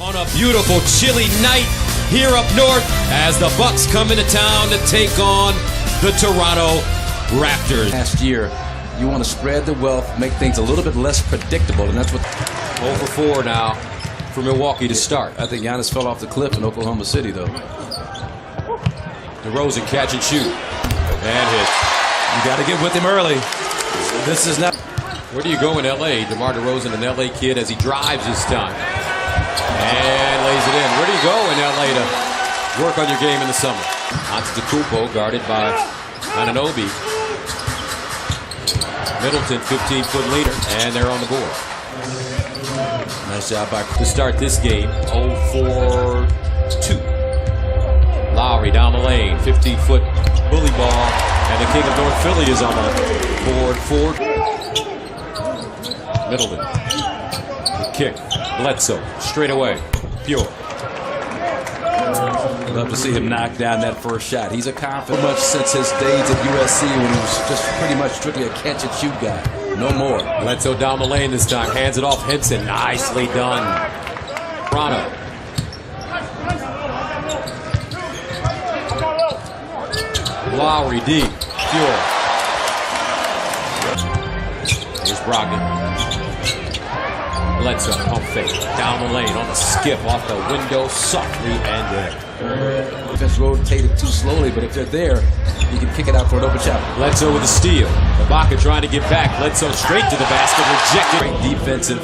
On a beautiful chilly night here up north as the Bucks come into town to take on the Toronto Raptors. Last year, you want to spread the wealth, make things a little bit less predictable, and that's what... 0 for 4 now for Milwaukee to start. I think Giannis fell off the cliff in Oklahoma City, though. DeRozan catch and shoot. And hit. You got to get with him early. This is not... Where do you go in L.A.? DeMar DeRozan, an L.A. kid, as he drives this time. And lays it in. Where do you go in L.A. to work on your game in the summer? Antetokounmpo guarded by Anunoby. Middleton, 15-foot leader, and they're on the board. Nice job by... To start this game, 0 for 2. Lowry down the lane, 15-foot bully ball, and the king of North Philly is on the board for... Middleton. The kick. Bledsoe. Straight away. Pure. Love to see him knock down that first shot. He's a confident much since his days at USC when he was just pretty much strictly a catch-and-shoot guy. No more. Bledsoe down the lane this time. Hands it off Henson. Nicely done. Toronto. Lowry deep. Pure. Here's Brogdon. Bledsoe, pump fake, down the lane, on the skip, off the window, softly, and defense rotated too slowly, but if they're there, you can kick it out for an open shot. Bledsoe with a steal. Ibaka trying to get back. Bledsoe straight to the basket, rejected. Great defensive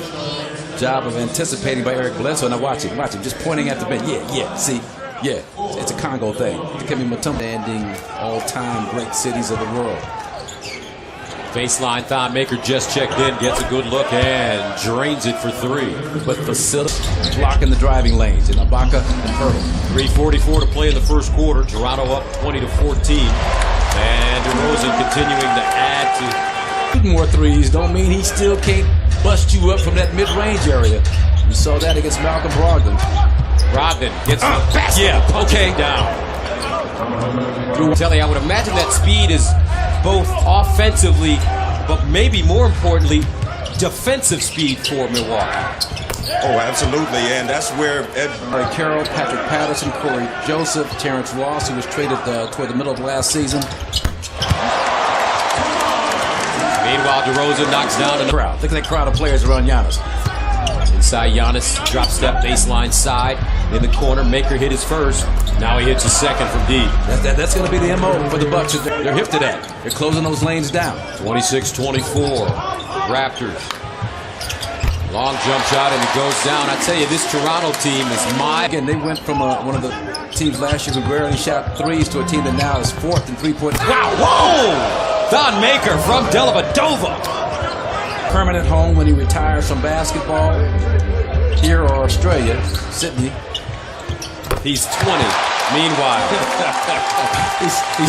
job of anticipating by Eric Bledsoe. Now watch him, just pointing at the bench. Yeah, see, yeah, it's a Congo thing. Dikembe Mutombo, standing all-time great cities of the world. Baseline, Thon Maker just checked in, gets a good look, and drains it for 3. But facility blocking the driving lanes in Ibaka and Hurdle. 3:44 to play in the first quarter. Toronto up 20 to 14. And DeRozan continuing to add to... Shooting more threes don't mean he still can't bust you up from that mid-range area. You saw that against Malcolm Brogdon. Brogdon gets the basket. Yeah, okay. Down. Telly, I would imagine that speed is both offensively, but maybe more importantly, defensive speed for Milwaukee. Oh, absolutely, and that's where Ed Carroll, Patrick Patterson, Corey Joseph, Terrence Ross, who was traded toward the middle of last season. Meanwhile, DeRozan knocks down the crowd. Look at that crowd of players around Giannis. Inside Giannis, drop step, baseline side, in the corner. Maker hit his first. Now he hits his second from deep. That's going to be the MO for the Bucks. They're hip to that. They're closing those lanes down. 26-24. Raptors. Long jump shot, and it goes down. I tell you, this Toronto team is Again, they went from one of the teams last year who rarely shot threes to a team that now is 4th in three-point. Wow! Whoa! Thon Maker from Dellavedova. Permanent home when he retires from basketball, here or Australia, Sydney. He's 20. Meanwhile,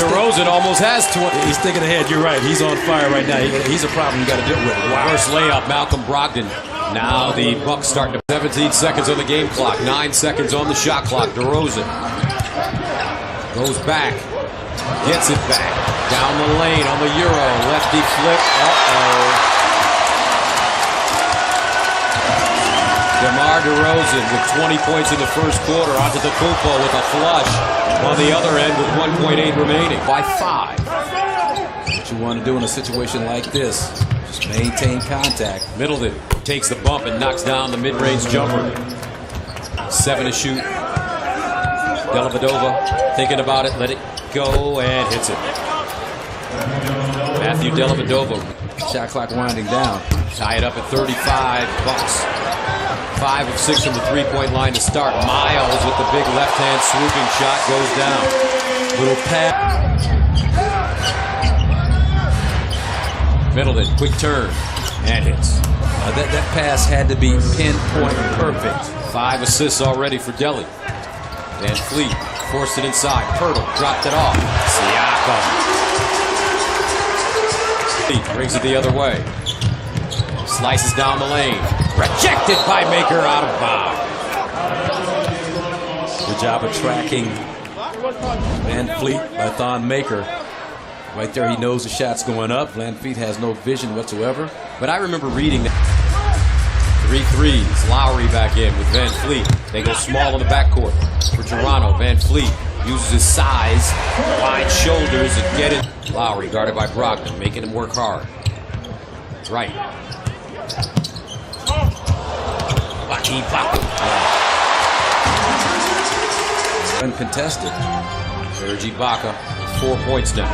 DeRozan almost has 20. He's thinking ahead. You're right. He's on fire right now. He's a problem you got to deal with. Wow. First layup, Malcolm Brogdon. Now the Bucks starting to 17 seconds on the game clock, 9 seconds on the shot clock. DeRozan goes back, gets it back, down the lane on the Euro, lefty flip. DeMar DeRozan with 20 points in the first quarter. Antetokounmpo with a flush on the other end with 1.8 remaining. By 5. What you want to do in a situation like this, just maintain contact. Middleton takes the bump and knocks down the mid-range jumper. 7 to shoot. Dellavedova thinking about it, let it go, and hits it. Matthew Dellavedova. Shot clock winding down. Tie it up at 35 Bucks. 5 of 6 from the three-point line to start. Miles with the big left-hand swooping shot goes down. Little pass. Middleton, quick turn, and hits. That pass had to be pinpoint perfect. 5 assists already for Delly. Van Fleet forced it inside. Pirtle dropped it off. Siakam brings it the other way. Slices down the lane. Rejected by Maker, out of bounds. Good job of tracking Van Fleet by Thon Maker. Right there, he knows the shot's going up. Van Fleet has no vision whatsoever. But I remember reading that 3 threes. Lowry back in with Van Fleet. They go small in the backcourt for Toronto. Van Fleet uses his size, wide shoulders, and get it. Lowry guarded by Brogdon, making him work hard. Right. Uncontested. Serge Ibaka, 4 points now.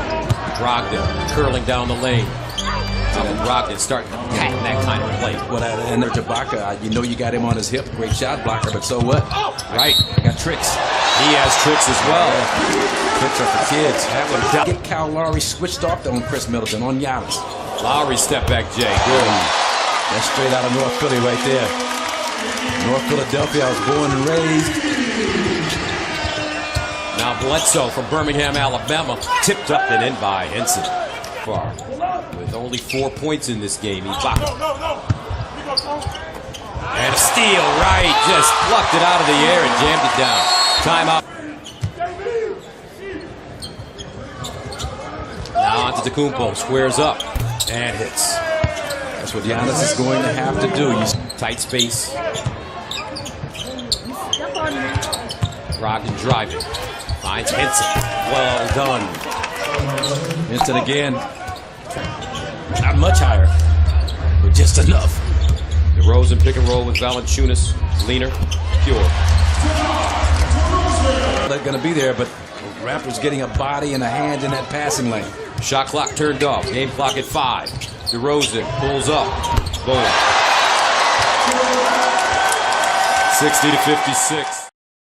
Brogdon curling down the lane. And Brogdon starting to pattern that kind of play. Well, and there's Ibaka, you know you got him on his hip, great shot blocker, but so what? Right. Got tricks. He has tricks as well. Tricks are for kids. That was down. Get Kyle Lowry switched off on Chris Middleton, on Giannis. Lowry step back, Jay. Good. That's straight out of North Philly right there. North Philadelphia, I was born and raised. Now Bledsoe from Birmingham, Alabama, tipped up and in by Henson. Far. With only 4 points in this game, Ibaka. And a steal, right? Just plucked it out of the air and jammed it down. Timeout. Now Antetokounmpo squares up and hits. That's what Giannis is going to have to do. Tight space. Brogdon driving. Finds Henson. Well done. Henson again. Not much higher, but just enough. DeRozan pick and roll with Valanciunas. Leaner. Pure. They're going to be there, but Raptors getting a body and a hand in that passing lane. Shot clock turned off. Game clock at 5. DeRozan pulls up. Boom. 60-56.